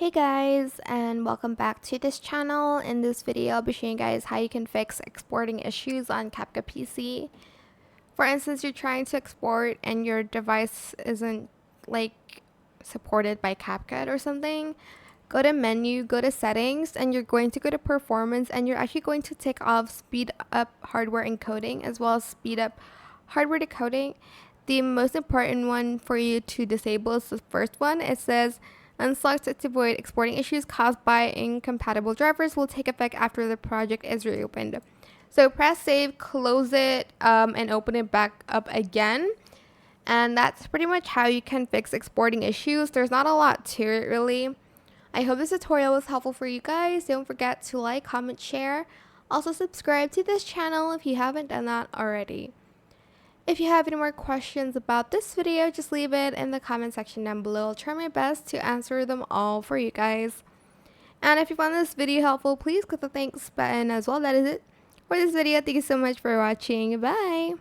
Hey guys, and welcome back to this channel. In this video, I'll be showing you guys how you can fix exporting issues on CapCut PC. For instance, you're trying to export and your device isn't like supported by CapCut or something. Go to menu, go to settings, and you're going to go to performance, and you're actually going to take off speed up hardware encoding as well as speed up hardware decoding. The most important one for you to disable is the first one. It says unselect to avoid exporting issues caused by incompatible drivers will take effect after the project is reopened. So press save, close it, and open it back up again. And that's pretty much how you can fix exporting issues. There's not a lot to it really. I hope this tutorial was helpful for you guys. Don't forget to like, comment, share. Also subscribe to this channel if you haven't done that already. If you have any more questions about this video, just leave it in the comment section down below. I'll try my best to answer them all for you guys. And if you found this video helpful, please click the thanks button as well. That is it for this video. Thank you so much for watching. Bye!